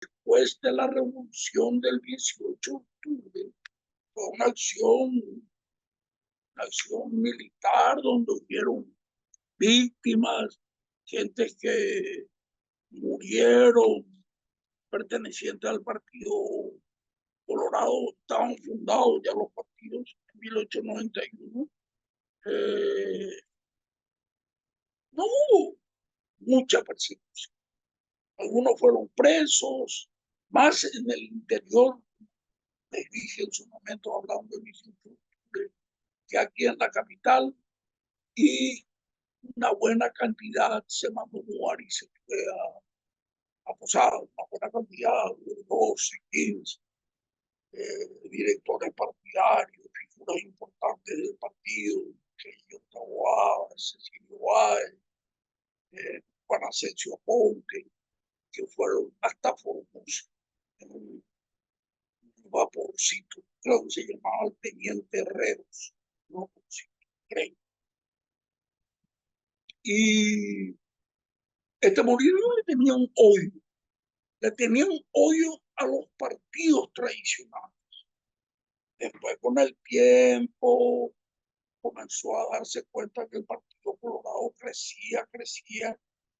después de la revolución del 18 de octubre, fue una acción militar donde hubieron víctimas, gente que murieron pertenecientes al Partido Colorado. Estaban fundados ya los partidos en 1891. No hubo mucha persecución. Algunos fueron presos, más en el interior, les dije en su momento, hablando de 18 de octubre, que aquí en la capital, y una buena cantidad se mandó muar y se fue a posar, una buena cantidad, 12, 15 directores partidarios, figuras importantes del partido, Sergio Taboada, Cecilio Báez, Juan Asensio Ponte, que fueron hasta Formosa, en un vaporcito, creo que se llamaba el Teniente Herreros, no creo. Y este Morillo le tenía un odio a los partidos tradicionales. Después, con el tiempo, comenzó a darse cuenta que el Partido Colorado crecía,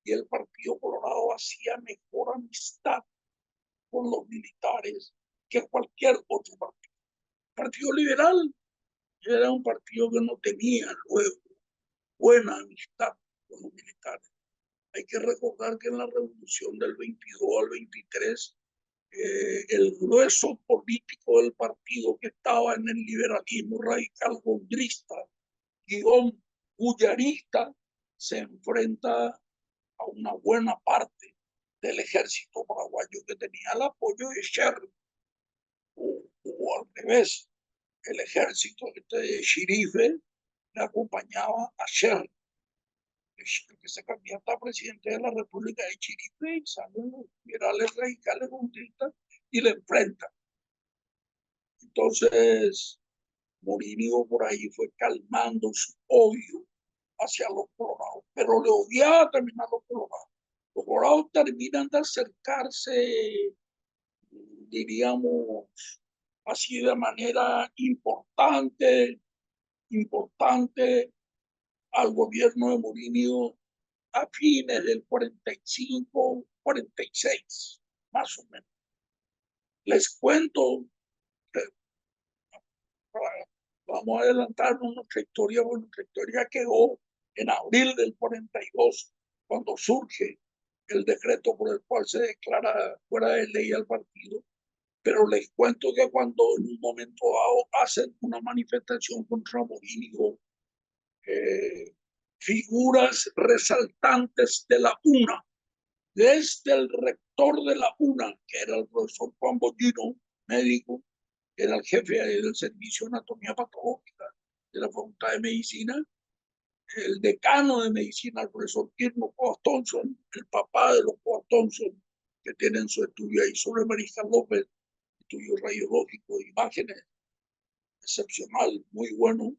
y el Partido Colorado hacía mejor amistad con los militares que cualquier otro partido. El Partido Liberal era un partido que no tenía luego buena amistad con los militares. Hay que recordar que en la revolución del 22 al 23, el grueso político del partido que estaba en el liberalismo radical gondrista, guión guyarista, se enfrenta a una buena parte del ejército paraguayo que tenía el apoyo de Sherry, o al revés, el ejército de Chirife le acompañaba a Sherry, el que se candidata a presidente de la República de Chirife, y salen los liberales radicales gondristas y le enfrentan. Entonces, Morínigo por ahí fue calmando su odio hacia los colorados, pero le odiaba también a los colorados. Los colorados terminan de acercarse, diríamos así, de manera importante al gobierno de Morínigo a fines del 45, 46, más o menos. Les cuento, vamos a adelantarnos nuestra historia, porque nuestra historia quedó en abril del 42, cuando surge el decreto por el cual se declara fuera de ley al partido. Pero les cuento que cuando en un momento dado hacen una manifestación contra Morínigo, figuras resaltantes de la UNA, desde el rector de la UNA, que era el profesor Juan Bollino, médico, que era el jefe del servicio de anatomía patológica de la Facultad de Medicina, el decano de medicina, el profesor Kirno Coas Thompson, el papá de los Coas Thompson, que tienen su estudio ahí sobre Mariscal López, estudio radiológico de imágenes excepcional, muy bueno,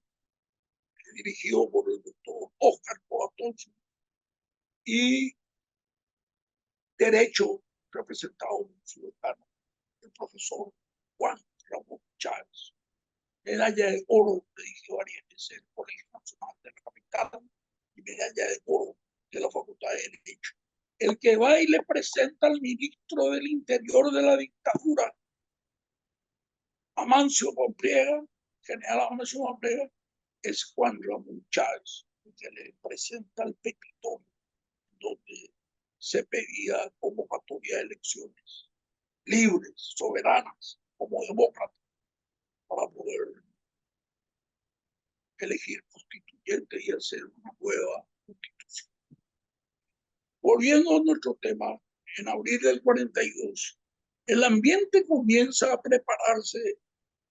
dirigido por el doctor Oscar Coas Thompson, y Derecho, representado por su decano, el profesor Juan Ramón Chávez. Medalla de oro, dirigió varias veces el Colegio Nacional de la Capital, y medalla de oro de la Facultad de Derecho. El que va y le presenta al ministro del Interior de la dictadura, Amancio Pampliega, general Amancio Pampliega, es Juan Ramón Chávez, el que le presenta el petitorio donde se pedía convocatoria de elecciones libres, soberanas, como demócratas, para poder elegir constituyente y hacer una nueva constitución. Volviendo a nuestro tema, en abril del 42, el ambiente comienza a prepararse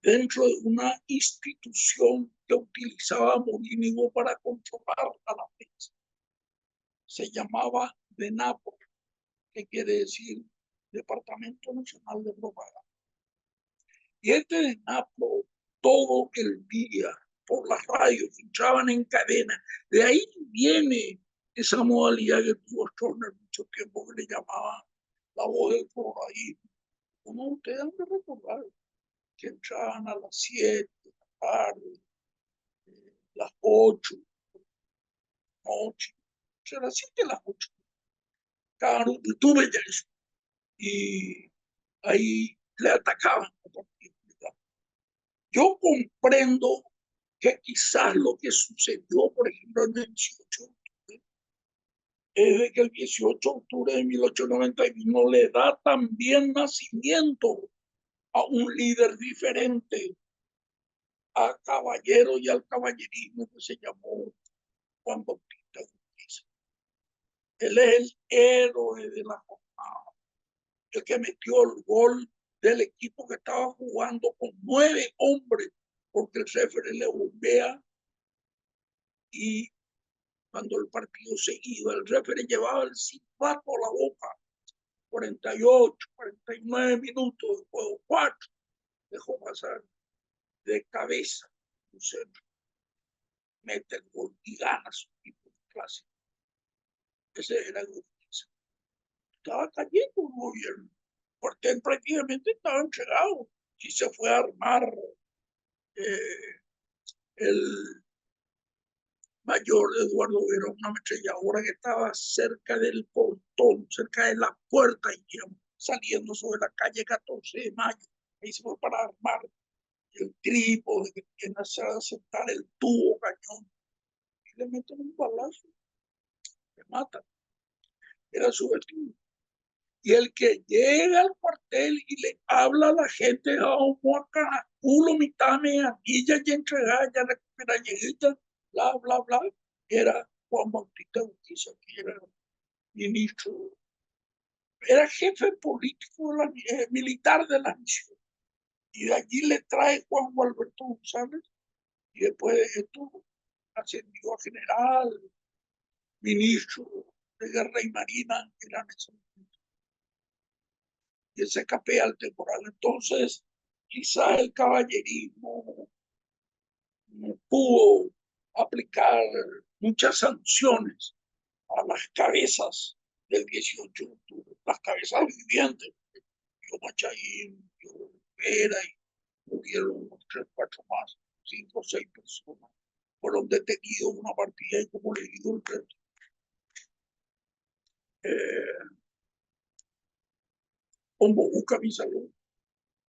dentro de una institución que utilizaba Morínigo para controlar a la prensa. Se llamaba DENAPO, que quiere decir Departamento Nacional de Propaganda. Y este DENAPO todo el día por las radios, fichaban en cadena. De ahí viene esa modalidad que tuvo Stroessner mucho tiempo, que le llamaba la voz del coloradismo. Como ustedes han de recordar que entraban a las 7 de la tarde, las 8, noche, a las 7 de las 8. Cada tuve ya eso. Y ahí le atacaban a la partida. Yo comprendo que quizás lo que sucedió, por ejemplo, en el 18 de octubre, es de que el 18 de octubre de 1891 le da también nacimiento a un líder diferente, a caballero y al caballerismo que se llamó Juan Bautista Urquiza. Él es el héroe de la jornada, el que metió el gol del equipo que estaba jugando con 9 hombres, porque el referee le bombea y cuando el partido se iba, el referee llevaba el silbato a la boca. 48, 49 minutos de juego, 4, dejó pasar de cabeza un centro, mete el gol y gana su equipo de clase. Ese era el Urquiza. Estaba cayendo el gobierno, porque él prácticamente estaba entregado y se fue a armar el mayor Eduardo Verón, una ametralladora que estaba cerca del portón, cerca de la puerta, y saliendo sobre la calle 14 de Mayo. Ahí se fue para armar el trípode que tiene que aceptar el tubo cañón. Y le meten un balazo, le matan. Era su vecino. Y el que llega al cuartel y le habla a la gente, culo, mitad, aquí ya entregada, ya recupera, lleguita, bla, bla, bla, era Juan Bautista Urquiza, que era ministro, era jefe político de militar de la misión. Y de allí le trae Juan Alberto González, y después de esto ascendió a general, ministro de Guerra y Marina, que era en ese momento. Y ese capea al temporal. Entonces, quizás el caballerismo no pudo aplicar muchas sanciones a las cabezas del 18 de octubre, las cabezas vivientes. Yo Machaín, yo Vera, y murieron 3, 4 más, 5, 6 personas. Fueron detenidos una partida y como le digo, el resto. Con Bobuca Salón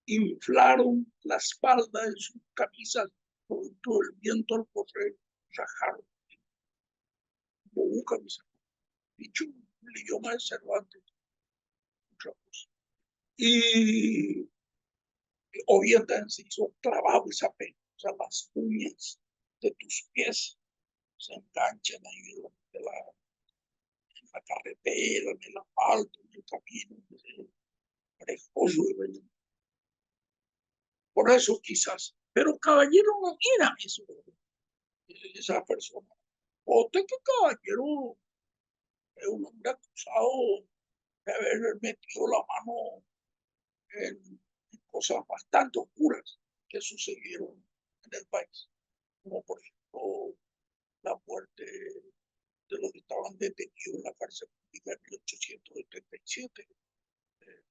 inflaron la espalda de sus camisas con todo el viento al correr, rajaron. Bobuca Salón, dicho el idioma de Cervantes. Y o bien también se hizo clavado esa pena, o sea, las uñas de tus pies se enganchan ahí en la carretera, en el asfalto, en el camino, prejoso de venir. Por eso quizás, pero caballero no era eso, esa persona. Otra que caballero es un hombre acusado de haber metido la mano en cosas bastante oscuras que sucedieron en el país, como por ejemplo la muerte de los que estaban detenidos en la cárcel pública en 1877,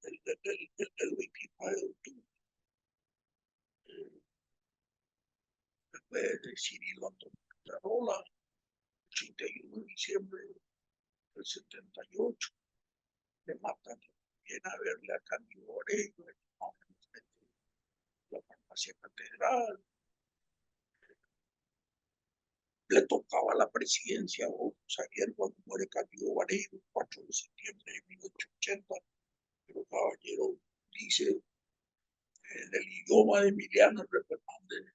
el 29 de octubre. Después de Cirilo Antonio Carola, el 31 de diciembre del 78, le matan, viene a verle a Cándido Oreiro, la farmacia catedral, le tocaba la presidencia o Xavier cuando muere Cándido Oreiro, el 4 de septiembre de 1880, pero caballero dice en el idioma de Emiliano Fernández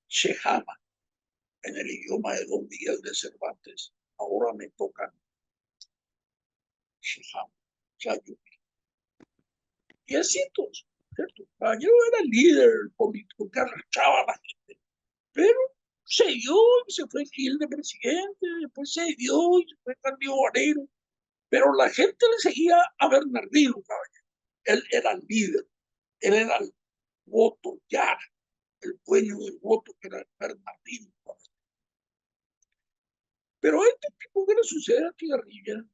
Chejama, en el idioma de Don Miguel de Cervantes, ahora me tocan Chejama, Chayupi. Y así entonces, ¿cierto? Caballero era el líder político que arrastraba a la gente, pero se dio y se fue Gil de presidente, después se dio y se fue Cándido Barero, pero la gente le seguía a Bernardino, caballero. Él era el líder, él era el voto ya, el dueño del voto que era Bernardino. Pero este tipo que le sucede a Tigarribia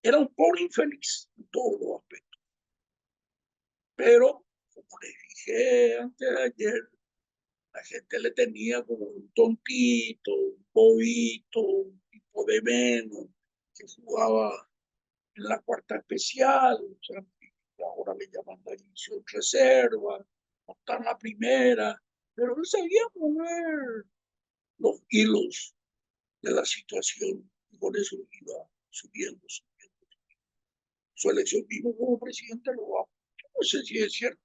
era un pobre infeliz en todos los aspectos. Pero, como les dije antes de ayer, la gente le tenía como un tontito, un bobito, un tipo de menos, que jugaba en la cuarta especial, o sea, ahora le llaman la división reserva, no está en la primera, pero él sabía mover los hilos de la situación y por eso iba subiendo, subiendo. Su elección mismo como presidente lo va. No sé si es cierto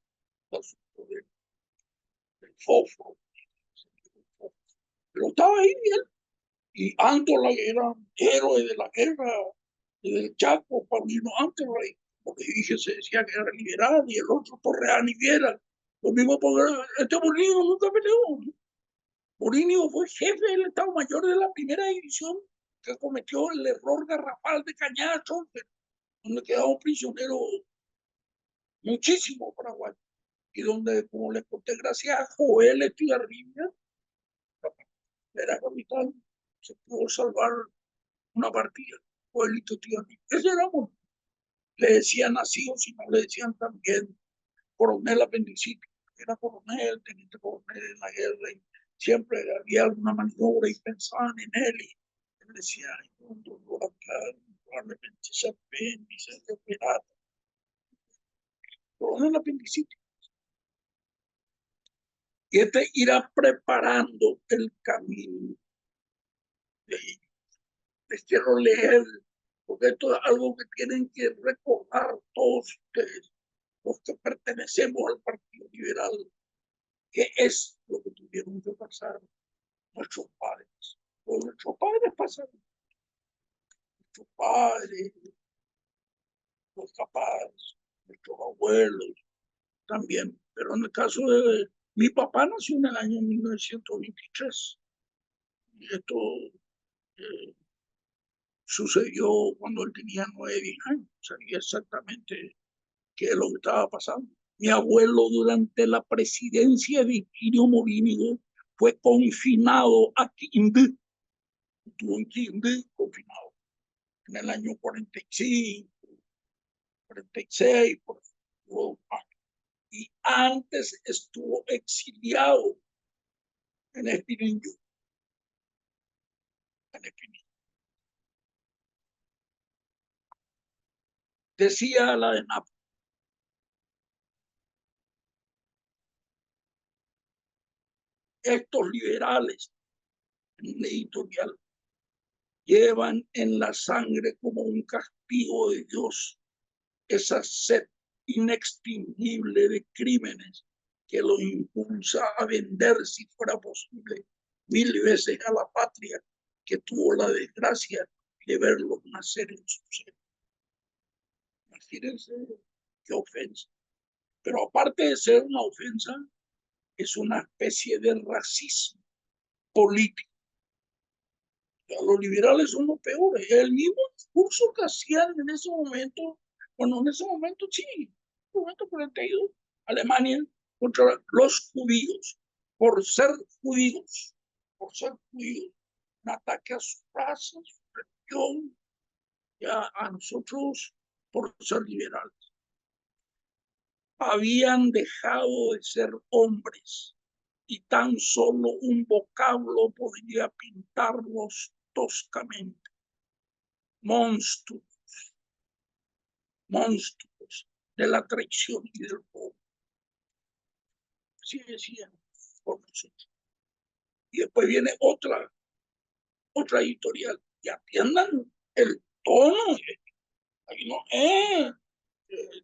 el asunto del fósforo, pero estaba ahí él. Y Antola era héroe de la guerra del Chaco, Paulino Antola, porque dije, se decía que era liberal, y el otro Torreán y Viera. Lo mismo porque este Morinho nunca peleó. Morinho fue jefe del Estado Mayor de la primera división, que cometió el error garrafal de Cañazo, donde quedamos prisioneros muchísimo Paraguay, y donde, como les conté, gracias a Joel Estigarribia, era capital, se pudo salvar una partida. Joelito Estigarribia. Ese era bueno. Le decían así, o si no le decían también coronel apendicitis. Era coronel, teniente coronel en la guerra, y siempre había alguna maniobra y pensaban en él, y él decía, hay un dolor acá, probablemente se apéndice, se operado. Coronel apendicitis. Y este irá preparando el camino. Les quiero leer, porque esto es algo que tienen que recordar todos ustedes, los que pertenecemos al Partido Liberal, que es lo que tuvieron que pasar nuestros padres. Pues nuestros padres pasaron, nuestros padres, los papás, nuestros abuelos también. Pero en el caso de mi papá nació en el año 1923. Y esto eh, sucedió cuando él tenía 9, 10 años. Sabía exactamente qué es lo que estaba pasando. Mi abuelo durante la presidencia de Higinio Morínigo fue confinado a Quindí. Estuvo en Quindí confinado en el año 45, 46, por estuvo, y antes estuvo exiliado en Espinillo, en Espinillo. Decía la de Nápoles, estos liberales en el editorial llevan en la sangre como un castigo de Dios esa sed inextinguible de crímenes que los impulsa a vender, si fuera posible, 1000 veces a la patria que tuvo la desgracia de verlos nacer en su seno. Imagínense qué ofensa. Pero aparte de ser una ofensa, es una especie de racismo político. Los liberales son los peores. El mismo discurso que hacían en ese momento, bueno, en ese momento sí, en el momento 42, Alemania contra los judíos, por ser judíos, por ser judíos, un ataque a su raza, a su religión, ya a nosotros por ser liberales. Habían dejado de ser hombres y tan solo un vocablo podría pintarlos toscamente. Monstruos, monstruos de la traición y del robo. Así decían por nosotros. Y después viene otra editorial. Y atiendan el tono. Ahí no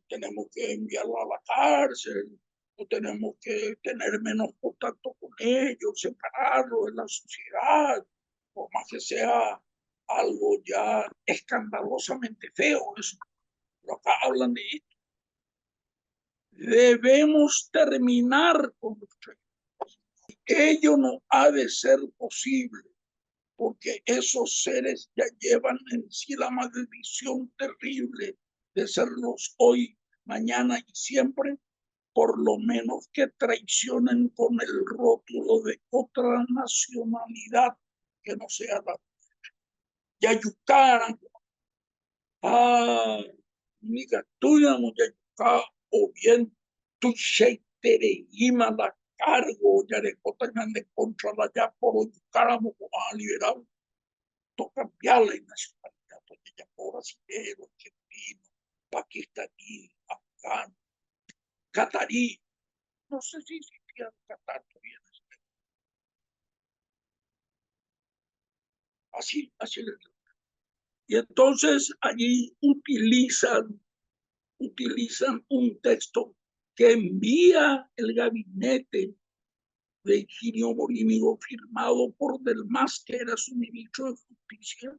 tenemos que enviarlo a la cárcel, o tenemos que tener menos contacto con ellos, separarlo de la sociedad, por más que sea algo ya escandalosamente feo. Eso. Pero acá hablan de esto. Debemos terminar con nuestra vida. Ello no ha de ser posible, porque esos seres ya llevan en sí la maldición terrible de serlos hoy, mañana y siempre, por lo menos que traicionen con el rótulo de otra nacionalidad que no sea la Yayucara, ah, miga tuya, no Yayucá, o bien Tuxeitereima la cargo, ya de Cotañán de contra la ya por Yucáramo como a liberal, toca cambiar la nacionalidad, porque ya por brasileño, argentino, pakistaní, afgano, catarí, no sé si existía Qatar todavía. Así, así. Y entonces allí utilizan un texto que envía el gabinete de Higinio Bolívar firmado por Del Mas, que era su ministro de Justicia,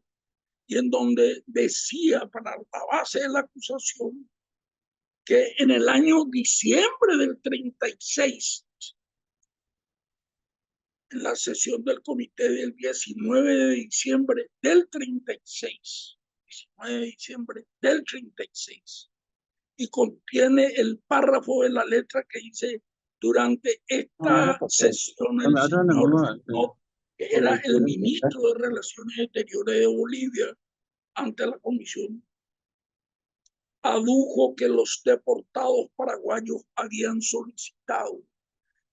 y en donde decía para la base de la acusación que en el año diciembre del 36, en la sesión del comité del 19 de diciembre del 36, 19 de diciembre del 36, y contiene el párrafo de la letra que dice: durante esta sesión el señor Finot, que era el ministro de Relaciones Exteriores de Bolivia, ante la comisión, adujo que los deportados paraguayos habían solicitado,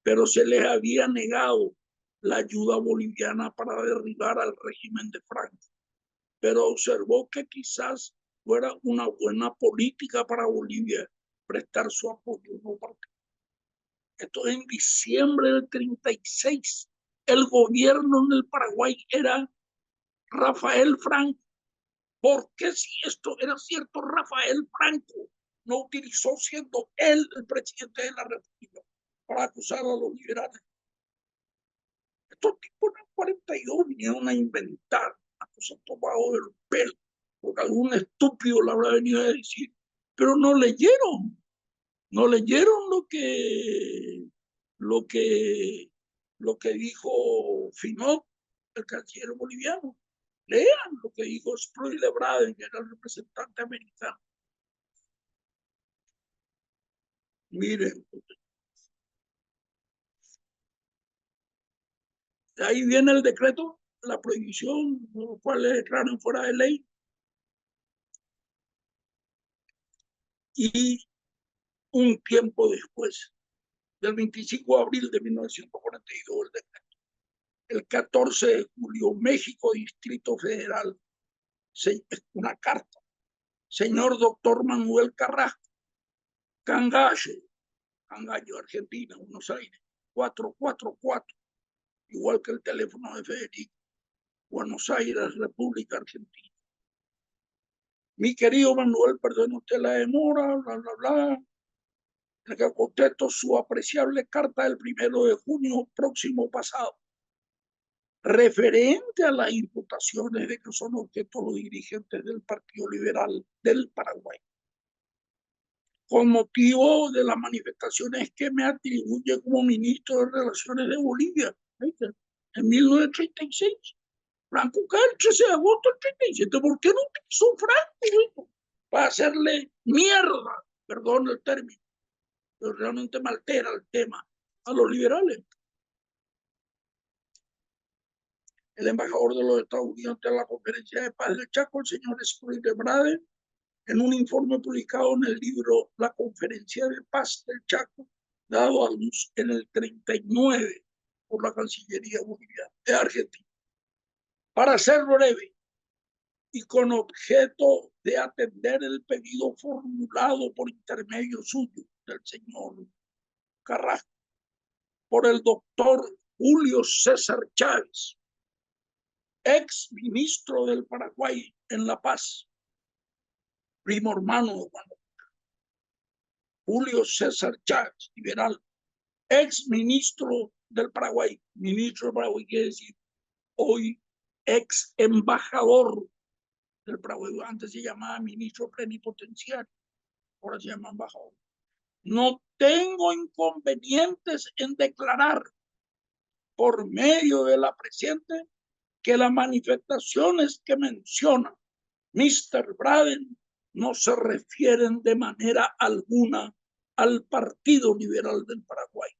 pero se les había negado la ayuda boliviana para derribar al régimen de Franco, pero observó que quizás fuera una buena política para Bolivia prestar su apoyo no partido. Esto en diciembre del 36. El gobierno en el Paraguay era Rafael Franco. ¿Por qué, si esto era cierto, Rafael Franco no utilizó, siendo él el presidente de la República, para acusar a los liberales? Estos tipos en el 42 vinieron a inventar a cosas tomadas del pelo, porque algún estúpido le habrá venido a decir, pero no leyeron lo que dijo Finot, el canciller boliviano. Lean lo que dijo Sproul Lebraden, que era el representante americano. Miren, de ahí viene el decreto, la prohibición, los cuales declaran fuera de ley. Y un tiempo después, del 25 de abril de 1942, el decreto. El 14 de julio, México, Distrito Federal, una carta. Señor doctor Manuel Carrasco, Cangallo, Argentina, Buenos Aires, 444, igual que el teléfono de Federico, Buenos Aires, República Argentina. Mi querido Manuel, perdone usted la demora, bla, bla, bla. En que contesto su apreciable carta del 1 de junio próximo pasado, referente a las imputaciones de que son objeto los dirigentes del Partido Liberal del Paraguay, con motivo de las manifestaciones que me atribuye como ministro de Relaciones de Bolivia en 1936. Franco cae el 13 de agosto del 37. ¿Por qué no utilizó Franco para hacerle mierda, perdón el término, pero realmente me altera el tema, a los liberales? El embajador de los Estados Unidos ante la Conferencia de Paz del Chaco, el señor Sproul Lebraden, en un informe publicado en el libro La Conferencia de Paz del Chaco, dado a luz en el 39 por la Cancillería Boliviana de Argentina. Para ser breve, y con objeto de atender el pedido formulado por intermedio suyo, del señor Carrasco, por el doctor Julio César Chávez, ex ministro del Paraguay en La Paz, primo hermano de Juan. Julio César Chávez, liberal, ex ministro del Paraguay. Ministro del Paraguay quiere decir hoy ex embajador del Paraguay. Antes se llamaba ministro plenipotenciario, ahora se llama embajador. No tengo inconvenientes en declarar por medio de la presente que las manifestaciones que menciona Mr. Braden no se refieren de manera alguna al Partido Liberal del Paraguay,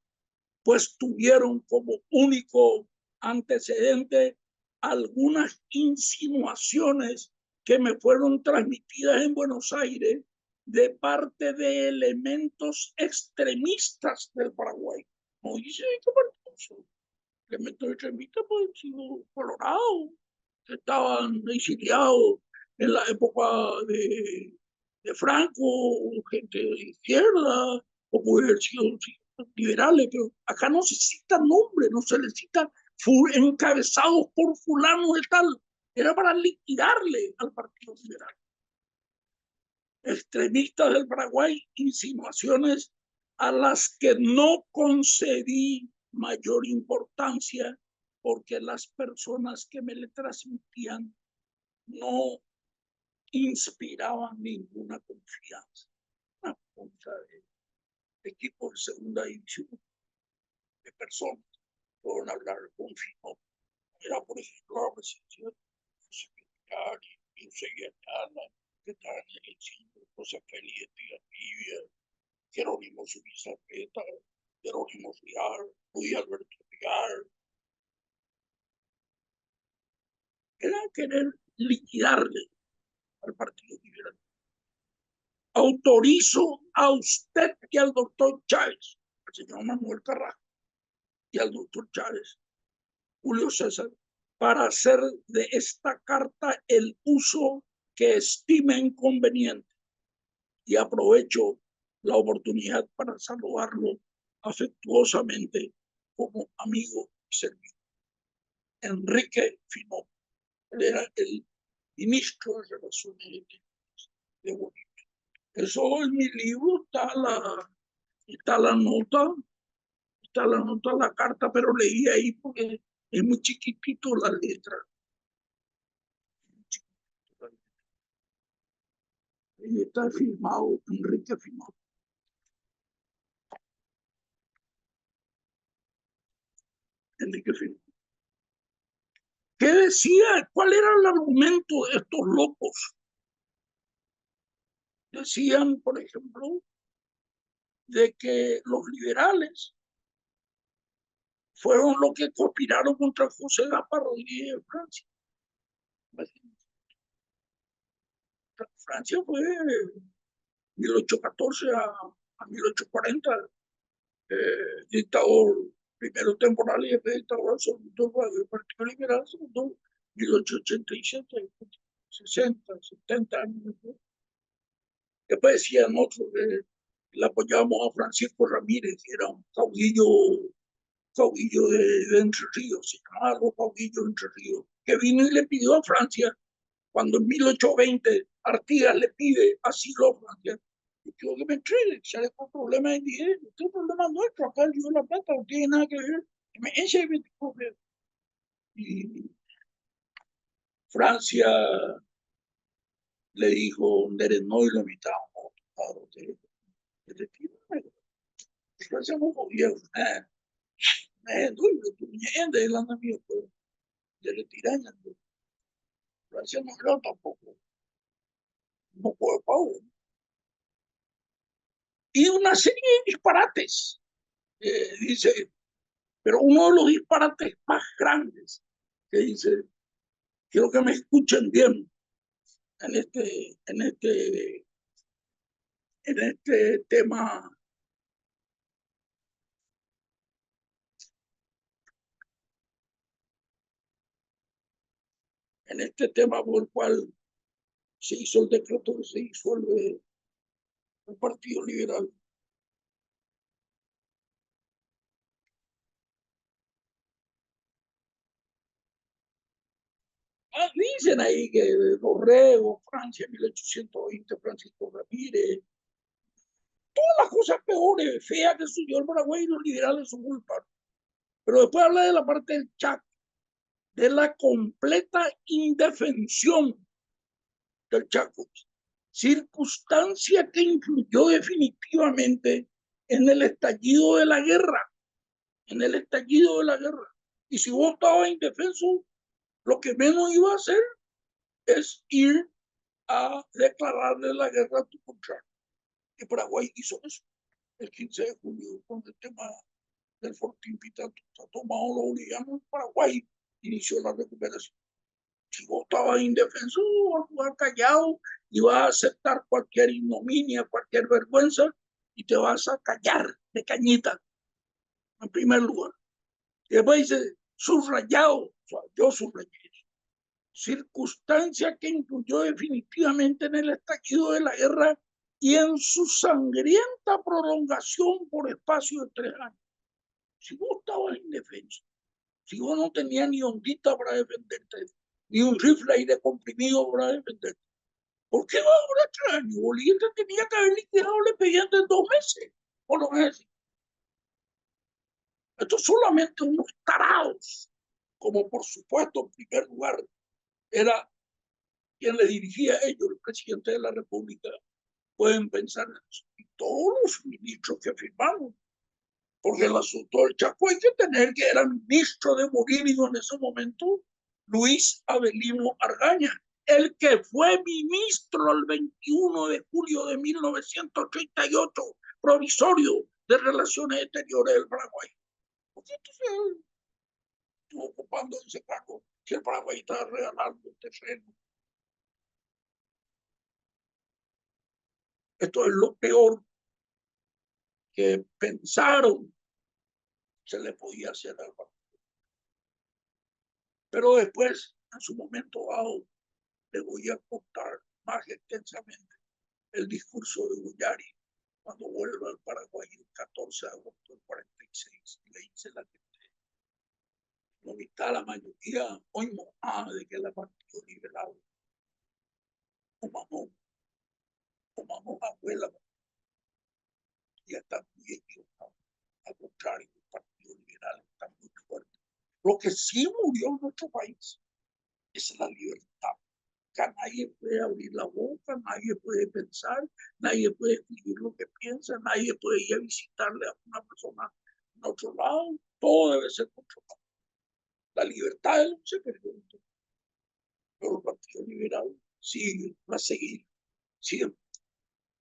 pues tuvieron como único antecedente algunas insinuaciones que me fueron transmitidas en Buenos Aires de parte de elementos extremistas del Paraguay. No dice qué partido. Elementos extremistas pueden haber sido colorados, que estaban exiliados en la época de Franco, gente de izquierda, o puede haber sido liberales, pero acá no se cita nombre, no se le cita encabezados por fulano de tal. Era para liquidarle al Partido Liberal. Extremistas del Paraguay, insinuaciones a las que no concedí mayor importancia porque las personas que me le transmitían no inspiraban ninguna confianza. Una punta de equipo de segunda división de personas fueron a hablar con Fino. Era, por ejemplo, la presencia de José Petcari, Eusebio Ayala, que estaban en el centro, José Félix Tibia, Jerónimo Zubizarreta, Jerónimo Rial, Luis Alberto Rial. Era querer liquidarle al Partido Liberal. Autorizo a usted y al doctor Chávez, al señor Manuel Carrasco, y al doctor Chávez, Julio César, para hacer de esta carta el uso que estimen conveniente. Y aprovecho la oportunidad para saludarlo afectuosamente como amigo y servidor. Enrique Finó. Él era el ministro de Relaciones Exteriores de Bolivia. Eso en mi libro está la nota, la carta, pero leí ahí porque es muy chiquitito la letra. Y está firmado Enrique Finó. Enrique Finó. ¿Qué decía? ¿Cuál era el argumento de estos locos? Decían, por ejemplo, de que los liberales fueron los que conspiraron contra José Gaspar Rodríguez de Francia. Francia fue 1814 a 1840, dictador primero temporal y después dictador absoluto del Partido Liberal, segundo 1887, 60, 70 años después. Después decían otros que le apoyamos a Francisco Ramírez, que era un caudillo de Entre Ríos, se llamaba algo caudillo de Entre Ríos, que vino y le pidió a Francia, cuando en 1820 Artigas le pide asilo a Francia, yo quiero que me entregue, si hay algún problema de dinero, este es un problema nuestro, acá el Río de la Plata no tiene nada que ver, que me eche el problema. Y Francia le dijo, no, y lo invitamos de retiro. Francia no gobierna, no, tu niña de la mía, pues, de retiraña. Francia no era tampoco, no puede pago. Y una serie de disparates, dice, pero uno de los disparates más grandes que dice, quiero que me escuchen bien en este tema, por el cual se hizo el decreto que se disuelve el Partido Liberal. Dicen ahí que Dorrego, Francia, 1820, Francisco Ramírez, todas las cosas peores, feas que sucedió el Paraguay, los liberales son culpables. Pero después habla de la parte del Chaco, de la completa indefensión del Chaco, circunstancia que influyó definitivamente en el estallido de la guerra, Y si vos estabas indefenso, lo que menos iba a hacer es ir a declararle la guerra a tu contrario. Y Paraguay hizo eso el 15 de julio con el tema del Fortín Pitato. Está tomado los bolivianos en Paraguay, inició la recuperación. Si vos estabas indefenso, vas a jugar callado y vas a aceptar cualquier ignominia, cualquier vergüenza y te vas a callar de cañita, en primer lugar. Y después dice, subrayado, o sea, yo subrayé eso. Circunstancia que influyó definitivamente en el estallido de la guerra y en su sangrienta prolongación por espacio de 3 años. Si vos estabas indefenso, si vos no tenías ni ondita para defenderte, ni un rifle ahí de comprimido para defenderte, ¿por qué va a durar 3 años? Bolívar tenía que haber liquidado el expediente en 2 meses, por lo menos. Esto solamente unos tarados, como por supuesto en primer lugar era quien le dirigía a ellos, el presidente de la República, pueden pensar en eso. Y todos los ministros que firmaron, porque el asunto del Chaco hay que tener que era ministro de Morínigo en ese momento, Luis Avelino Argaña, el que fue ministro el 21 de julio de 1988, provisorio de Relaciones Exteriores del Paraguay. Porque entonces estuvo ocupando ese cargo que el Paraguay estaba regalando el terreno. Esto es lo peor que pensaron se le podía hacer al Paraguay. Pero después, en su momento dado, le voy a contar más extensamente el discurso de Ullari cuando vuelve al Paraguay el 14 de agosto del 46 y le dice la gente, no está la mayoría hoy mojada de que la Partido Liberal o mamón abuela ya está muy equivocado. Al contrario, el Partido Liberal está muy fuerte. Lo que sí murió en nuestro país es la libertad. Que nadie puede abrir la boca, nadie puede pensar, nadie puede escribir lo que piensa, nadie puede ir a visitarle a una persona en otro lado, todo debe ser controlado. La libertad de él se perdió, pero el Partido Liberal sigue, va a seguir, siempre.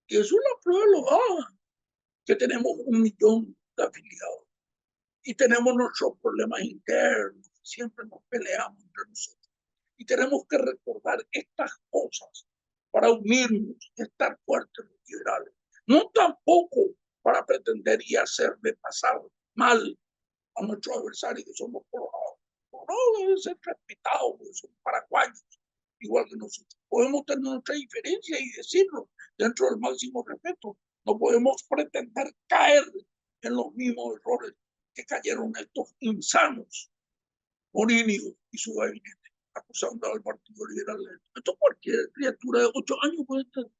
Y eso es la prueba de lo baja, que tenemos 1 millón de afiliados y tenemos nuestros problemas internos, siempre nos peleamos entre nosotros. Y tenemos que recordar estas cosas para unirnos y estar fuertes los liberales. No tampoco para pretender y hacerle pasar mal a nuestros adversarios que somos colorados. Colorados deben ser respetados porque son paraguayos, igual que nosotros. Podemos tener nuestra diferencia y decirlo dentro del máximo respeto. No podemos pretender caer en los mismos errores que cayeron estos insanos, Morínigo y su gabinete, acusando al Partido Liberal. Esto cualquier criatura de 8 años puede tener.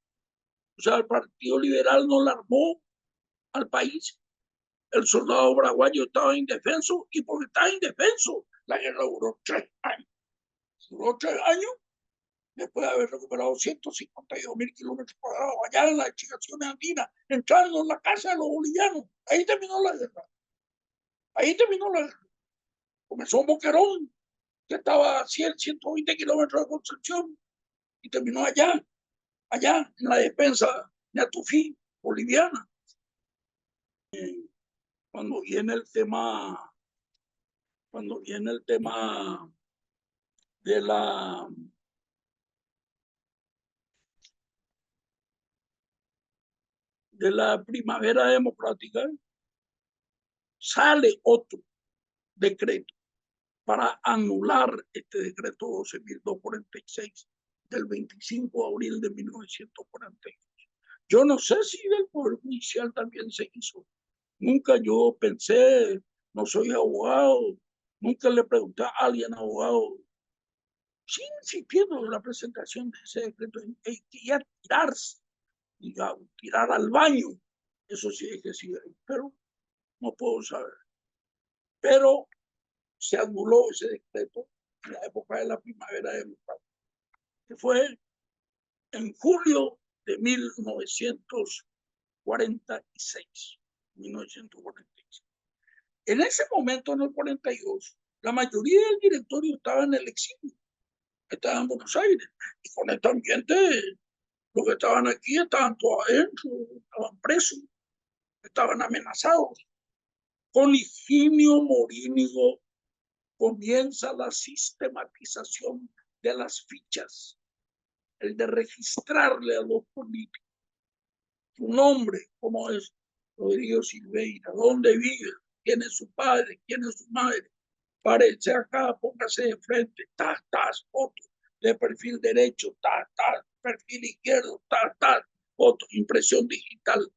O sea, el Partido Liberal no la armó al país. El soldado paraguayo estaba indefenso y porque estaba indefenso, la guerra duró 3 años. Duró 3 años después de haber recuperado 152.000 kilómetros cuadrados allá en las estribaciones andinas, entrando en la casa de los bolivianos. Ahí terminó la guerra. Ahí terminó la guerra. Comenzó Boquerón, que estaba a 120 kilómetros de Concepción, y terminó allá en la defensa de Atufí, boliviana. Cuando viene el tema, cuando viene el tema de la primavera democrática, sale otro decreto para anular este decreto 12.246 del 25 de abril de 1942. Yo no sé si del Poder Judicial también se hizo. Nunca yo pensé, no soy abogado, nunca le pregunté a alguien abogado, sí insistiendo en la presentación de ese decreto, que ya tirarse, digamos, tirar al baño. Eso sí es que sí, pero no puedo saber. Pero se anuló ese decreto en la época de la primavera democrática, que fue en julio de 1946. 1946. En ese momento, en el 42, la mayoría del directorio estaba en el exilio, estaba en Buenos Aires, y con este ambiente, los que estaban aquí estaban todos adentro, estaban presos, estaban amenazados. Con Higinio Morínigo comienza la sistematización de las fichas, el de registrarle a los políticos su nombre, cómo es Rodrigo Silveira, dónde vive, quién es su padre, quién es su madre. Párese acá, póngase de frente, foto de perfil derecho, perfil izquierdo, foto, impresión digital.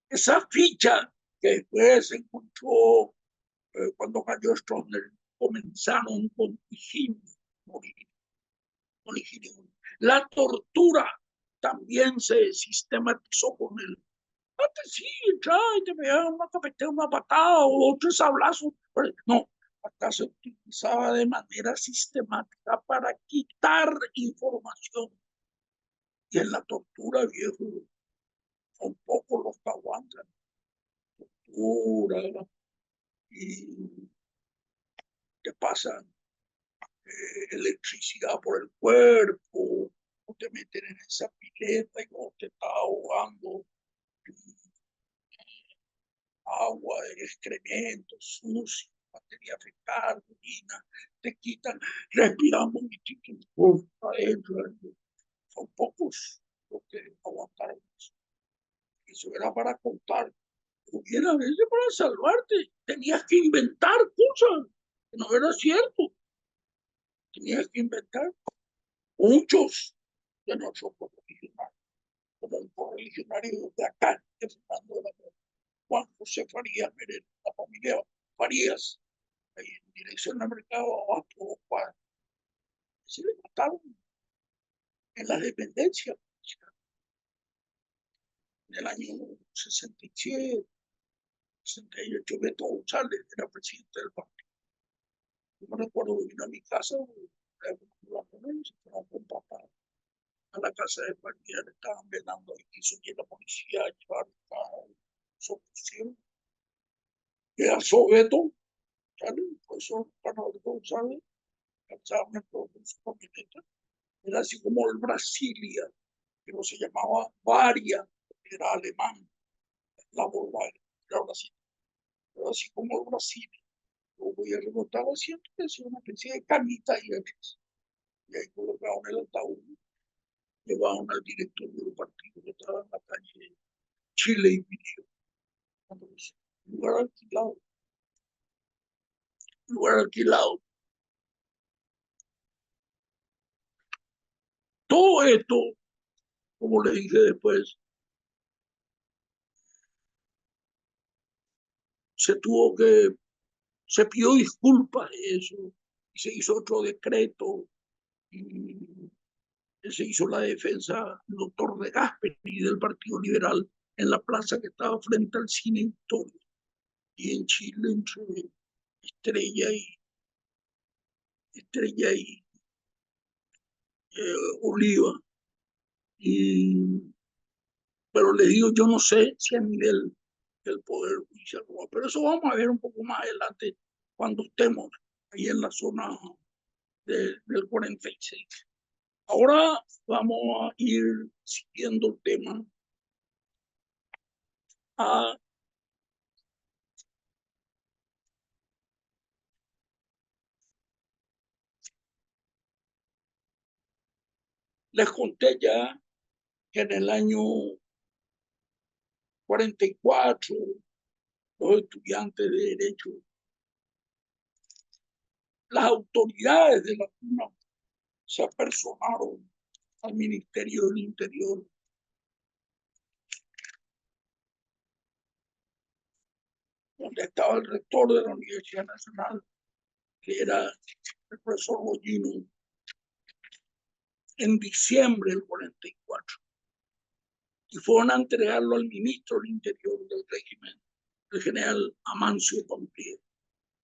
Esa ficha que después se encontró cuando cayó Stroessner, comenzaron con Higinio. La tortura también se sistematizó con él. Antes sí, y te veía una cafetera, una patada o otro sablazo. No, acá se utilizaba de manera sistemática para quitar información. Y en la tortura, viejo, son pocos los que aguantan. Tortura y te pasan electricidad por el cuerpo, o te meten en esa pileta y cuando te está ahogando agua, excrementos, sucio, materia fecal, orina, te quitan, respiran momentito adentro. Son pocos los que aguantaron eso. Eso era para contar. Hubiera veces para salvarte, tenías que inventar cosas que no era cierto. Tenías que inventar. Muchos de nosotros correligionarios, como un correligionario de acá, de Fernando de la Mora, Juan José Farías Mereno, la familia Farías, ahí en dirección al mercado abajo, Juan, se le mataron en la dependencia en el año 67, 68. Beto González era presidente del partido. Yo me recuerdo que vino a mi casa, con papá a la casa de Farías, le estaban velando y quiso que la policía llevara a su opción. Era Sobeto, ¿sale? Por eso, para González, calzaban con su camioneta. Era así como el Brasilia, que no se llamaba Varia, era alemán, la Volkswagen, era Brasil, pero así como el Brasilia. Yo voy a remontar asiento, que es una especie de camita y ahí colocaban el ataúd, llevaban al director del partido que estaba en la calle Chile y Pirio. Lugar alquilado, lugar alquilado. Todo esto, como le dije después, se pidió disculpas de eso, y se hizo otro decreto, y se hizo la defensa del doctor de Gasperi del Partido Liberal en la plaza que estaba frente al cine Victoria. Y en Chile, entre Estrella y, Estrella y Oliva. Y, pero le digo, yo no sé si a nivel del Poder Judicial, pero eso vamos a ver un poco más adelante cuando estemos ahí en la zona del 46. Ahora vamos a ir siguiendo el tema a les conté ya que en el año 44 los estudiantes de Derecho, las autoridades de la UNAM se apersonaron al Ministerio del Interior, donde estaba el rector de la Universidad Nacional, que era el profesor Bollino, en diciembre del 44. Y fueron a entregarlo al ministro del Interior del régimen, el general Amancio Pamplier.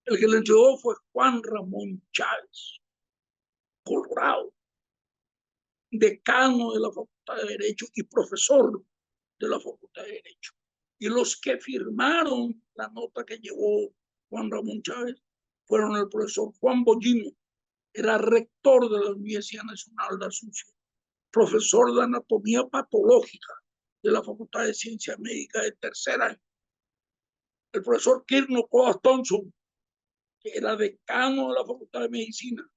El que le entregó fue Juan Ramón Chávez, Colorado, decano de la Facultad de Derecho y profesor de la Facultad de Derecho. Y los que firmaron la nota que llevó Juan Ramón Chávez fueron el profesor Juan Bollino, era rector de la Universidad Nacional de Asunción, profesor de anatomía patológica de la Facultad de Ciencias Médicas de tercer año, el profesor Kirno Coas Thompson, que era decano de la Facultad de Medicina,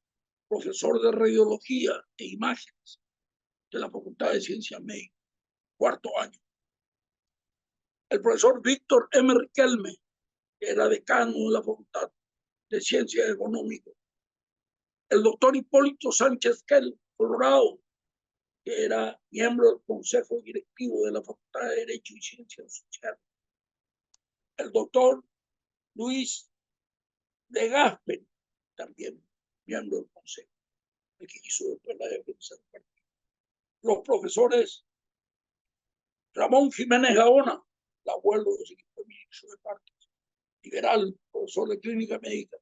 profesor de radiología e imágenes de la Facultad de Ciencias Médicas, cuarto año. El profesor Víctor M. Riquelme, que era decano de la Facultad de Ciencias Económicas. El doctor Hipólito Sánchez Kell, Colorado, que era miembro del Consejo Directivo de la Facultad de Derecho y Ciencias Sociales. El doctor Luis de Gaspen, también miembro del Consejo, el que hizo después la defensa del partido. Los profesores Ramón Jiménez Gaona, el abuelo de Felipe Ministro de Partes, liberal, profesor de clínica médica.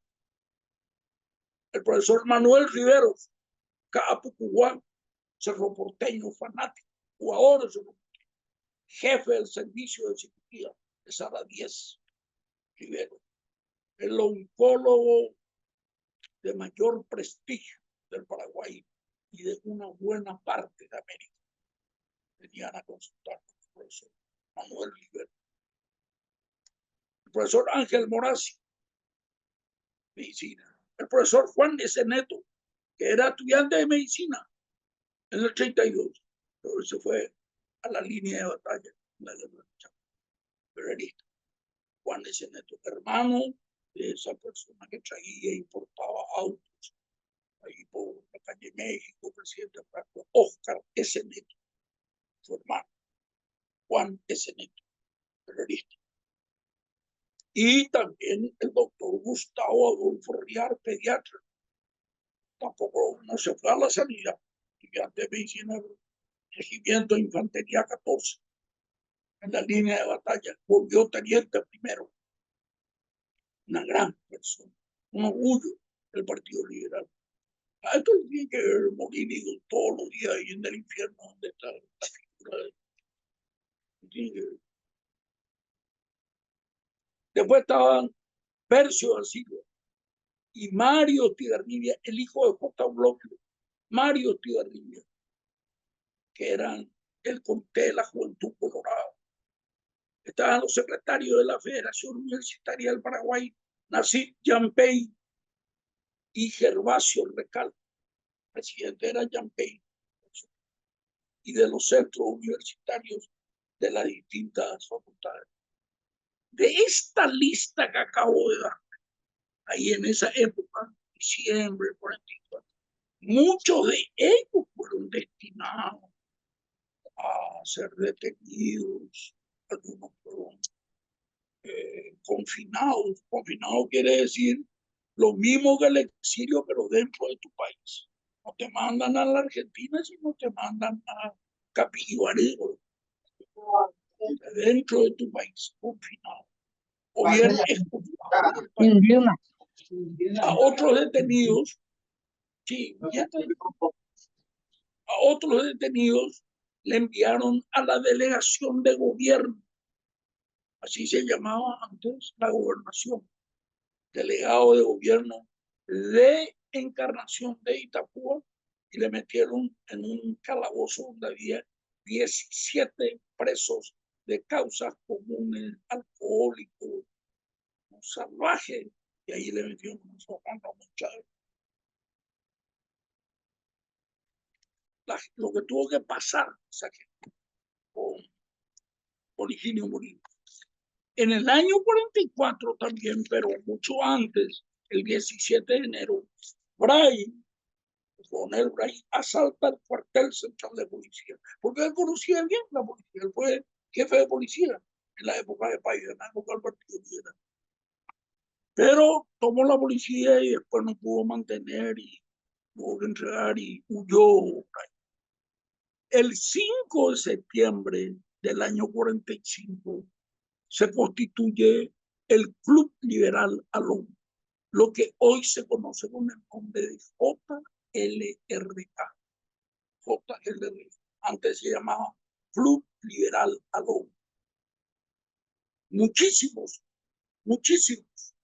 El profesor Manuel Riveros, Capo Cubán, Cerro Porteño, fanático, jugador de Cerro Porteño, jefe del servicio de cirugía de Sala 10, Riveros, el oncólogo de mayor prestigio del Paraguay y de una buena parte de América. Venían a consultar con el profesor Manuel Riveros. El profesor Ángel Morazzi, medicina. El profesor Juan de Seneto, que era estudiante de medicina en el 32, pero se fue a la línea de batalla en la guerra de Chaco. Periodista. Juan de Seneto, hermano de esa persona que traía e importaba autos ahí por la calle México, presidente Franco, Oscar S. Neto, su hermano, Juan S. Neto, periodista. Y también el doctor Gustavo Adolfo Riar, pediatra. Tampoco no se fue a la sanidad, estudiante de medicina, regimiento de infantería 14, en la línea de batalla, volvió teniente primero. Una gran persona, un orgullo del Partido Liberal. A esto tiene que ver Morini todos los días ahí en el infierno donde está la figura de... Después estaban Percio Arcillo y Mario Estigarribia, el hijo de J. Bloque, Mario Estigarribia, que eran el comité de la Juventud Colorado. Estaban los secretarios de la Federación Universitaria del Paraguay, Nasib Yampey y Gervasio Recal. El presidente era Yampey. Y de los centros universitarios de las distintas facultades. De esta lista que acabo de dar, ahí en esa época, diciembre 44, muchos de ellos fueron destinados a ser detenidos, algunos fueron confinados. Confinado quiere decir lo mismo que el exilio, pero dentro de tu país. No te mandan a la Argentina, sino te mandan a Capiguarero, dentro de tu país, confinado. O bien expulsado. A otros detenidos, sí, a otros detenidos le enviaron a la delegación de gobierno, así se llamaba antes la gobernación, delegado de gobierno de Encarnación de Itapúa, y le metieron en un calabozo donde había 17 presos de causas comunes, alcohólicos, salvajes, y ahí le metieron mucha. Lo que tuvo que pasar, o sea, con Higinio Morín. En el año 44 también, pero mucho antes, el 17 de enero, Bray, Ronald Bray, asalta el cuartel central de policía, porque él conocía bien la policía, él fue jefe de policía en la época de País, en la época del Partido Liberal. Pero tomó la policía y después no pudo mantener y tuvo que entregar y huyó. El 5 de septiembre del año 45 se constituye el Club Liberal Alón, lo que hoy se conoce con el nombre de JLRA. JLRA. Antes se llamaba Club Liberal Alón. Muchísimos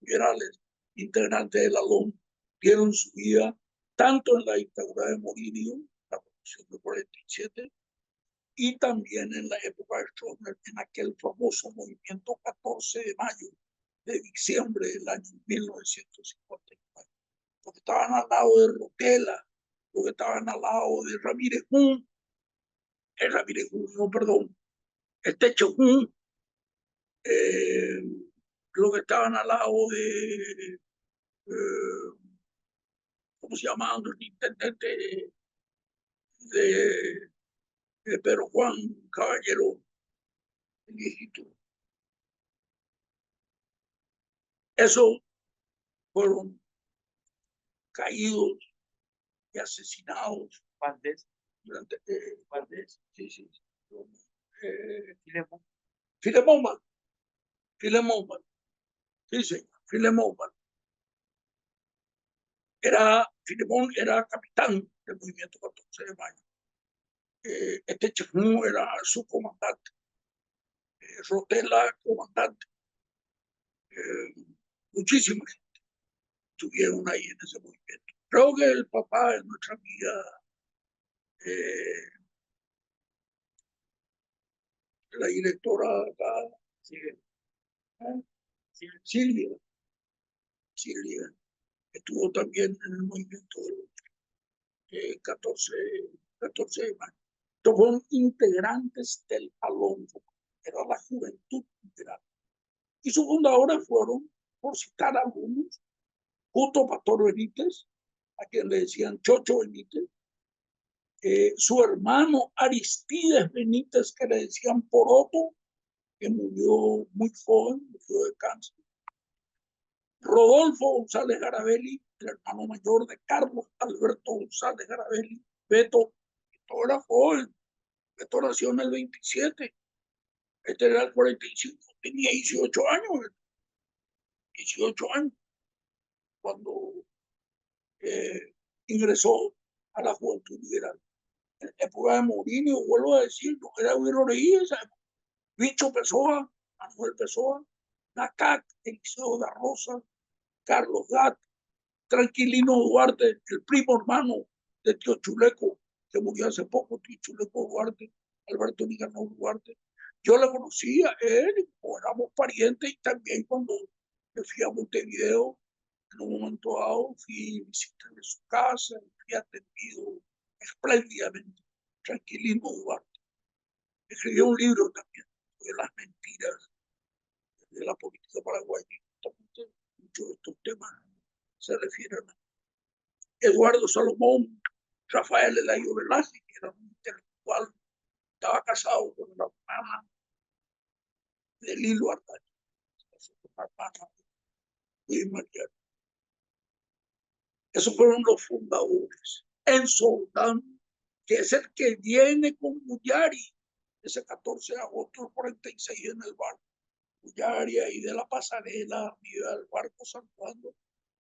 liberales integrantes del Alón dieron su vida tanto en la dictadura de Morillo, la revolución del 47, y también en la época de Stroessner, en aquel famoso movimiento 14 de mayo de diciembre del año 1954. los que estaban al lado de Rotela, los que estaban al lado de Ramírez Jun, Ramírez Jun, no, perdón, Chejún, los que estaban al lado de, ¿cómo se llamaban los intendentes de Pedro Juan Caballero, el viejito? Esos fueron caídos y asesinados. Valdés, Durante, Valdés, sí, sí. Filemón. Filemón, Filemón, sí, sí, Filemón. Filemón era capitán del movimiento 14 de mayo. Chejún era su comandante. Rotela, comandante. Muchísima gente estuvieron ahí en ese movimiento. Creo que el papá de nuestra amiga, la directora acá, Silvia, estuvo también en el movimiento del 14 de mayo. Estos fueron integrantes del Alonso, era la Juventud Integral. Y sus fundadores fueron, por citar algunos, Justo Pastor Benítez, a quien le decían Chocho Benítez, su hermano Aristides Benítez, que le decían Poroto, que murió muy joven, murió de cáncer. Rodolfo González Garabelli, el hermano mayor de Carlos Alberto González Garabelli, Beto, todo era joven. Beto nació en el 27, este era el 45, tenía 18 años, 18 años, cuando ingresó a la Juventud Liberal. En época de Mourinho, vuelvo a decir, no era Huir Orellín, Bicho Pessoa, Manuel Pessoa, Nacac, Eliseo da Rosa, Carlos Gat, Tranquilino Duarte, el primo hermano de Tío Chuleco, que murió hace poco, Tío Chuleco Duarte, Alberto Nicanor Duarte. Yo le conocía a él, éramos parientes, y también cuando me fui a Montevideo, en un momento dado, fui a visitar su casa, fui atendido espléndidamente. Tranquilino Duarte. Escribió un libro también de las mentiras de la política paraguaya. Muchos de estos temas se refieren a Eduardo Salomón, Rafael Elayo Velázquez, que era un intelectual, estaba casado con la hermana de Lilo Artacho, la hermana de María. Esos fueron los fundadores. Enzo Oldán, que es el que viene con Muyari, ese 14 de agosto del 46 en el barco. Muyari ahí de la pasarela, arriba del barco San Juan,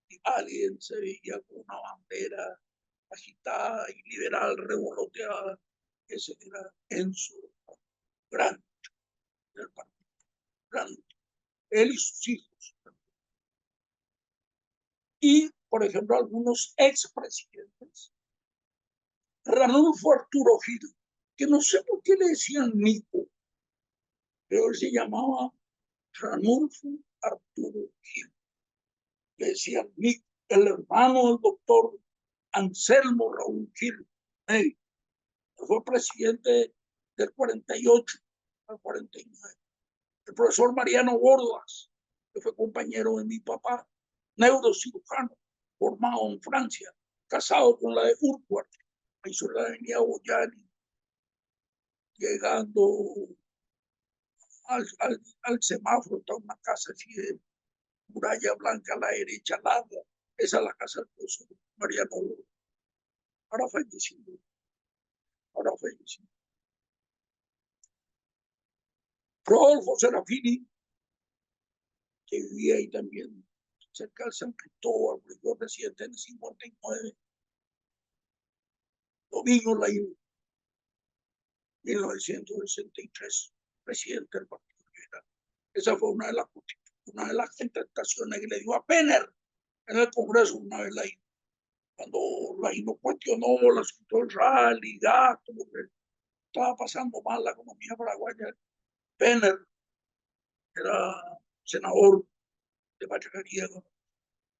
y alguien se veía con una bandera agitada y liberal revoloteada. Ese era Enzo, grande del partido, grande. Él y sus hijos. Y, por ejemplo, algunos expresidentes. Ranulfo Arturo Gil, que no sé por qué le decían Nico, pero él se llamaba Ranulfo Arturo Gil. Le decían Nico, el hermano del doctor Anselmo Raúl Gil, médico. Fue presidente del 48 al 49. El profesor Mariano Bordas, que fue compañero de mi papá, neurocirujano, formado en Francia, casado con la de Urquhart, ahí sobre la avenida Boyani, llegando al semáforo, está una casa así de muralla blanca a la derecha, larga. Esa es la casa del profesor Mariano Bordas. Ahora fallecido. Ahora fallecido. Rodolfo Serafini, que vivía ahí también, cerca de San Cristóbal, fue presidente en el 59. Domingo Laín, 1963, presidente del Partido Liberal. Esa fue una de las contestaciones que le dio a Penner en el Congreso una vez Laín. Cuando Laín no cuestionó el asunto del rally, gasto, porque estaba pasando mal la economía paraguaya. Penner era senador de Pachacaría,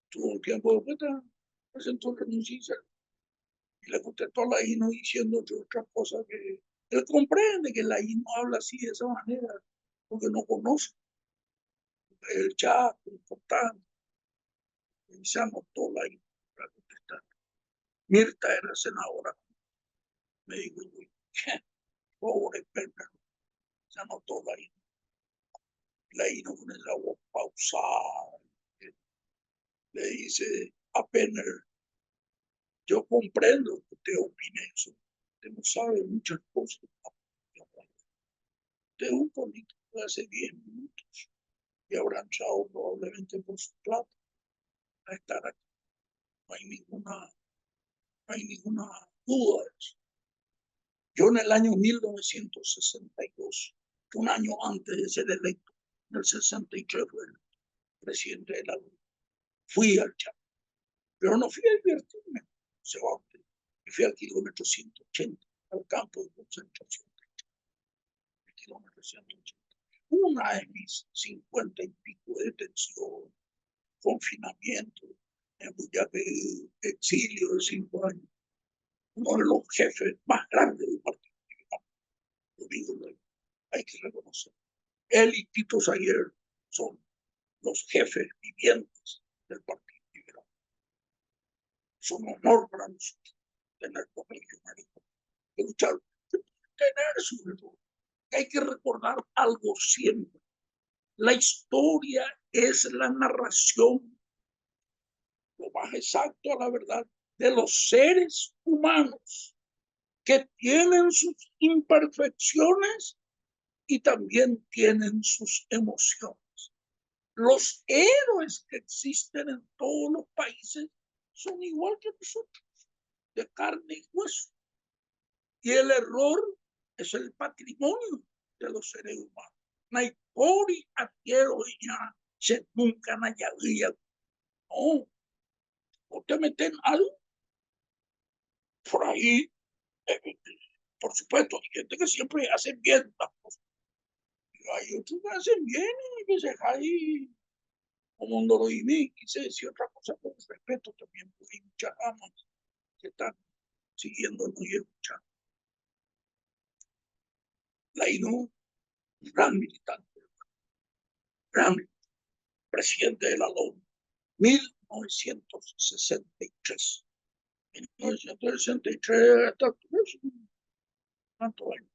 tuvo un tiempo después, presentó renuncia y le contestó a la INO diciendo otra cosa que él comprende que la INO habla así de esa manera porque no conoce el chat importante y se anotó la INO para contestar. Mirta era senadora, me dijo yo, pobre perra, se anotó la INO con el agua pausada, le dice a Penner, yo comprendo que usted opine eso, usted no sabe muchas cosas. Usted es un político de hace 10 minutos y habrá entrado probablemente por su plata a estar aquí. No hay ninguna duda de eso. Yo en el año 1962, un año antes de ser electo, en el 63 fue el presidente de la UNI, fui al Chaco, pero no fui a divertirme, se va usted, fui al kilómetro 180, al campo de concentración, el kilómetro 180. Una de mis 50 y pico de detención, confinamiento, en Buyaque, exilio de 5 años, uno de los jefes más grandes del partido, Domingo Rey, hay que reconocer. Él y Tito Sayer son los jefes vivientes del Partido Liberal. Es un honor para nosotros tener con ellos, que luchar, tener su error. Hay que recordar algo siempre. La historia es la narración, lo más exacto a la verdad, de los seres humanos que tienen sus imperfecciones y también tienen sus emociones. Los héroes que existen en todos los países son igual que nosotros, de carne y hueso. Y el error es el patrimonio de los seres humanos. Naipori quiero ya se nunca nayaría. No, no te meten algo por ahí. Por supuesto, hay gente que siempre hace bien las cosas. Hay otros que hacen bien y que se caen como un loro y mí. Quise decir otra cosa con respeto también, porque hay muchas amas que están siguiéndonos y escuchando. La INU, gran militante, gran presidente de la ONU, 1963. 1963 hasta ¿cuántos años?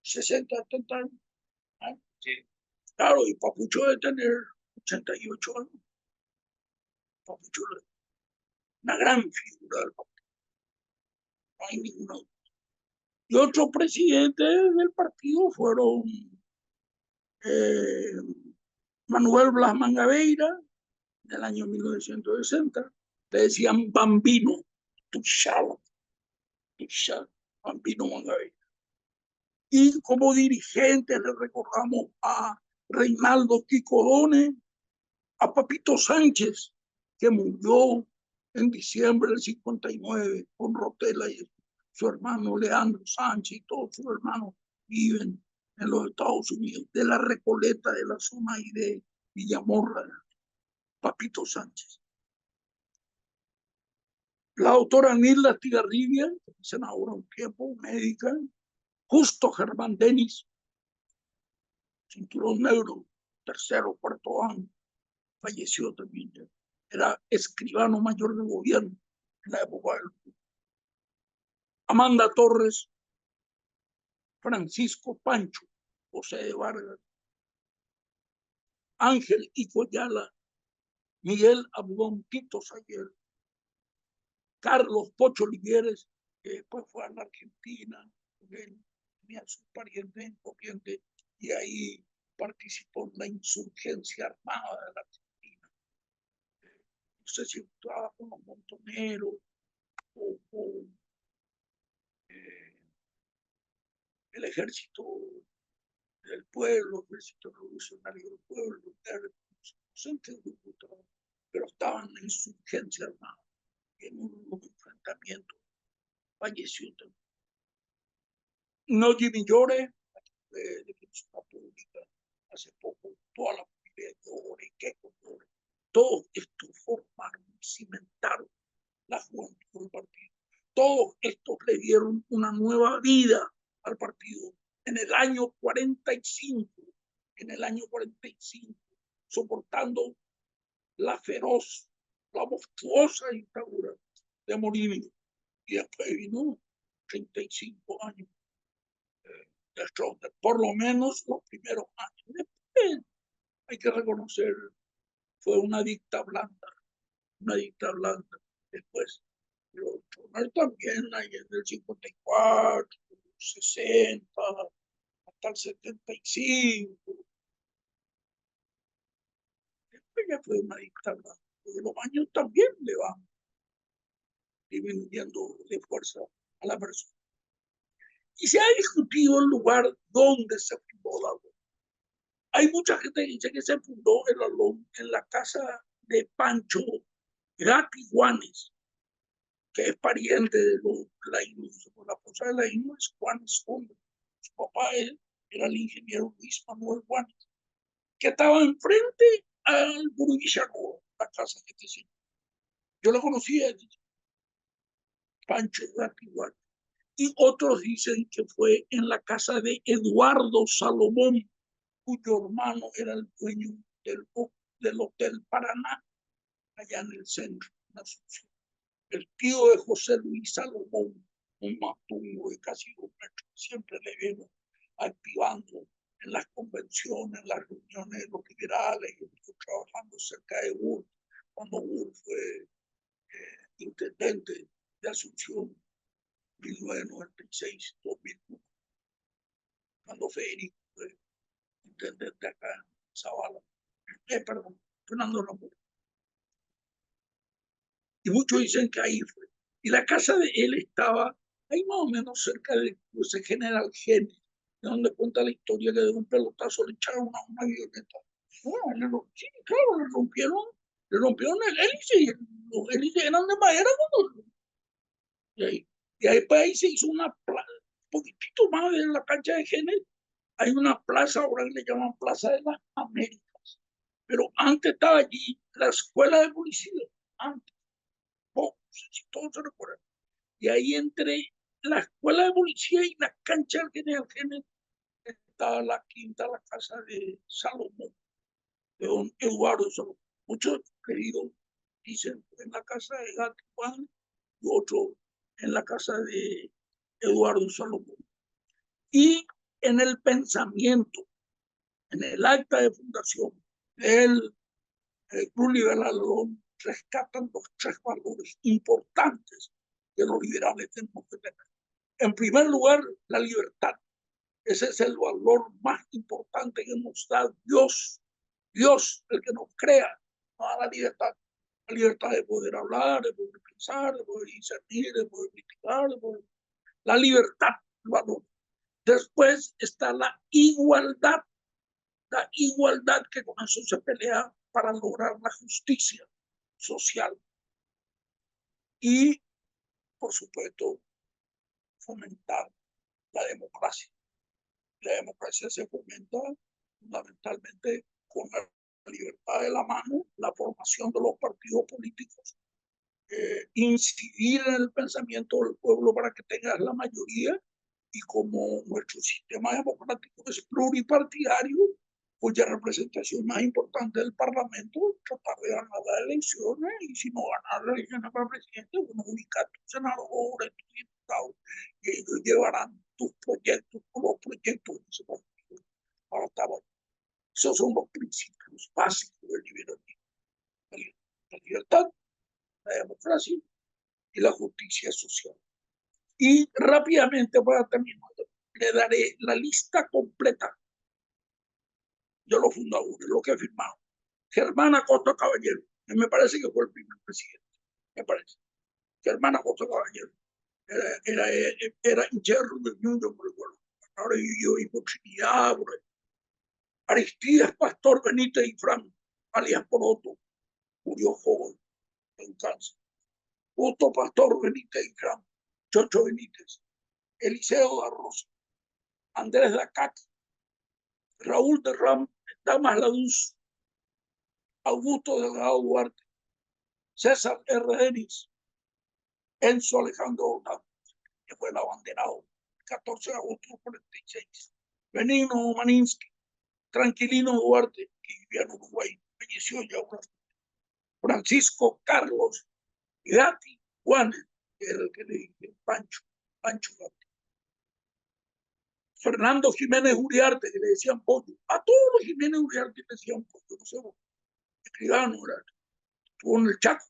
60, 70 años. ¿Ah? Sí. Claro, y Papucho debe tener 88 años. Papucho, una gran figura del partido. No hay ninguna. Y otros presidentes del partido fueron Manuel Blas Mangabeira, del año 1960, le decían Bambino, Tuxala, Bambino Mangabeira. Y como dirigente le recordamos a Reinaldo Quicodone, a Papito Sánchez, que murió en diciembre del 59 con Rotela y su hermano Leandro Sánchez y todos sus hermanos viven en los Estados Unidos, de la Recoleta, de la zona y de Villamorra, Papito Sánchez. La doctora Nilda Tigarribia, senadora un tiempo, médica, Justo Germán Denis, cinturón negro, tercero, cuarto año, falleció también. Era escribano mayor de gobierno en la época del Amanda Torres, Francisco Pancho, José de Vargas, Ángel Icoyala, Miguel Abudón Tito Sayer, Carlos Pocho Livieres, que después fue a la Argentina, él tenía sus parientes en Corrientes y ahí participó en la insurgencia armada de la Argentina. No sé si estaba con los montoneros o el ejército del pueblo, el ejército revolucionario del pueblo, no sé en qué grupo estaba, pero estaban en la insurgencia armada en un enfrentamiento. Falleció también. No Jimmy Llore, de Defensa Pública, hace poco, toda la familia Llore, qué Llore, Todos estos formaron y cimentaron la juventud del partido. Todos estos le dieron una nueva vida al partido. En el año 45, soportando la feroz, la monstruosa dictadura de Morillo. Y después vino 35 años de Stroessner, por lo menos los primeros años. Después, hay que reconocer, fue una dicta blanda. Después, pero Stroessner también, ahí en el 54, 60, hasta el 75. Después ya fue una dicta blanda. Porque los años también le van disminuyendo de fuerza a la persona. Y se ha discutido el lugar donde se fundó la LOM. Hay mucha gente que dice que se fundó el LOM en la casa de Pancho Gatti-Juanes, que es pariente de Lainez. La esposa de Lainez es Juanes Hombre. Su papá era el ingeniero Luis Manuel Juanes, que estaba enfrente al Burú Villarroa, la casa que te decía. Yo la conocía, Pancho Gatti-Juanes. Y otros dicen que fue en la casa de Eduardo Salomón, cuyo hermano era el dueño del Hotel Paraná, allá en el centro de Asunción. El tío de José Luis Salomón, un matungo de casi 2 metros, siempre le vemos activando en las convenciones, en las reuniones de los liberales, y trabajando cerca de Burr, cuando Burr fue intendente de Asunción, 1996-2001, cuando Federico fue intendente acá en Zavala. Perdón, Fernando Ramón. Y muchos dicen que ahí fue. Y la casa de él estaba ahí más o menos cerca de ese General Genes, de donde cuenta la historia que de un pelotazo le echaron a una avioneta. Bueno, sí, claro, le rompieron el hélice, los hélices eran de madera. Y ahí, pues, ahí se hizo una plaza, un poquitito más de la cancha de Genes, hay una plaza, ahora le llaman Plaza de las Américas. Pero antes estaba allí la escuela de policía, antes, no sé si todos se recuerdan. Y ahí entre la escuela de policía y la cancha del General Genes estaba la quinta, la casa de Salomón, de don Eduardo Salomón. Muchos queridos dicen en la casa de Gatti Juan y otro en la casa de Eduardo Salomón. Y en el pensamiento, en el acta de fundación del Club Liberal León, rescatan los 3 valores importantes que los liberales tenemos que tener. En primer lugar, la libertad. Ese es el valor más importante que nos da Dios. Dios, el que nos crea, nos da la libertad. La libertad de poder hablar, de poder pensar, de poder discernir, de poder criticar, la libertad, el valor. Después está la igualdad que con eso se pelea para lograr la justicia social. Y, por supuesto, fomentar la democracia. La democracia se fomenta fundamentalmente con la libertad de la mano, la formación de los partidos políticos, incidir en el pensamiento del pueblo para que tenga la mayoría, y como nuestro sistema democrático es pluripartidario, cuya representación más importante del Parlamento, tratar de ganar las elecciones, y si no ganar las elecciones para presidente, uno ubica a tus senadores, tus diputados, y ellos llevarán tus proyectos, los proyectos de ese partido para estar. Esos son los principios básicos del liberalismo: la libertad, la democracia y la justicia social. Y rápidamente, para terminar, le daré la lista completa de los fundadores, lo que firmaron. Germán Acosta Caballero, me parece que fue el primer presidente, me parece. Germán Acosta Caballero era interno del mundo, por recuerdo. Ahora yo y por Trinidad, por ahí. Aristides Pastor Benítez y Franco, alias Poroto, murió joven en cáncer. Justo Pastor Benítez y Franco, Chocho Benítez, Eliseo da Rosa, Andrés Lacac, Raúl de Ram, Damas Laduz, Augusto Delgado Duarte, César R. Denis, Enzo Alejandro Ordaz, que fue el abanderado el 14 de agosto del 46, Benigno Maninsky, Tranquilino Duarte, que vivía en Uruguay, falleció ya una. Francisco Carlos Gatti Juanes, que era el que le dije, Pancho Gatti. Fernando Jiménez Uriarte, que le decían Pollo. A todos los Jiménez Uriarte le decían Pollo, no sé, escribano, estuvo en el Chaco.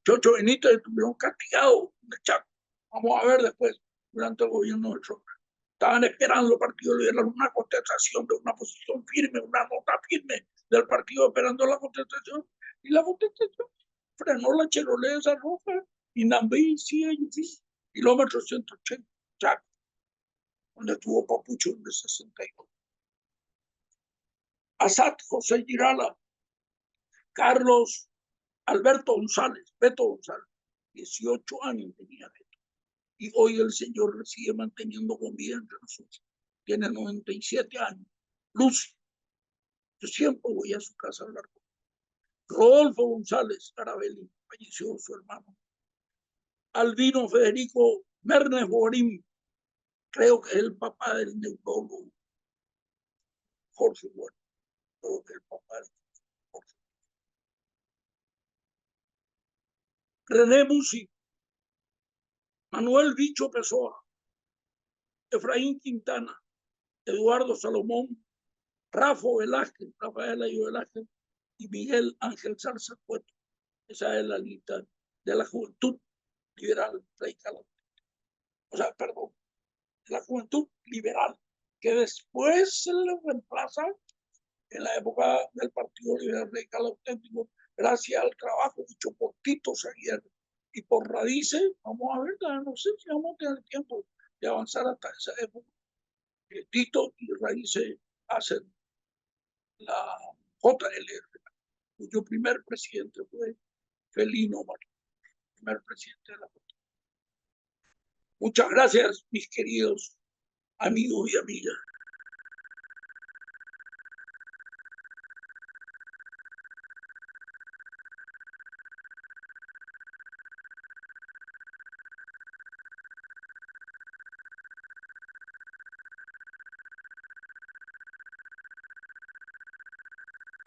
Chocho Benítez estuvieron castigados en el Chaco. Vamos a ver después, durante el gobierno de Trump. Estaban esperando el Partido Liberal una contestación de una posición firme, una nota firme del partido esperando la contestación. Y la contestación frenó la Chevrolet esa roja y Nambí, sí, kilómetro 180, Chaco, donde estuvo Papucho en el 62. Asad José Girala, Carlos Alberto González, Beto González, 18 años tenía Beto. Y hoy el señor sigue manteniendo con vida entre nosotros. Tiene 97 años. Lucy, yo siempre voy a su casa a hablar con él. Rodolfo González Carabelli, falleció su hermano. Albino Federico Mernes Borín, creo que es el papá del neurólogo Jorge Bueno, creo que es el papá de Jorge. René Musi, Manuel Bicho Pessoa, Efraín Quintana, Eduardo Salomón, Rafael Ayo Velázquez y Miguel Ángel Zarza Cueto. Esa es la lista de la Juventud Liberal Radical. O sea, perdón, de la Juventud Liberal, que después se le reemplaza en la época del Partido Liberal Radical Auténtico, gracias al trabajo hecho por Tito Seguier y por Radice. Vamos a ver, no sé si vamos a tener tiempo de avanzar hasta esa época. Tito y Radice hacen la JLR, cuyo primer presidente fue Felino Martín, primer presidente de la JLR. Muchas gracias, mis queridos amigos y amigas.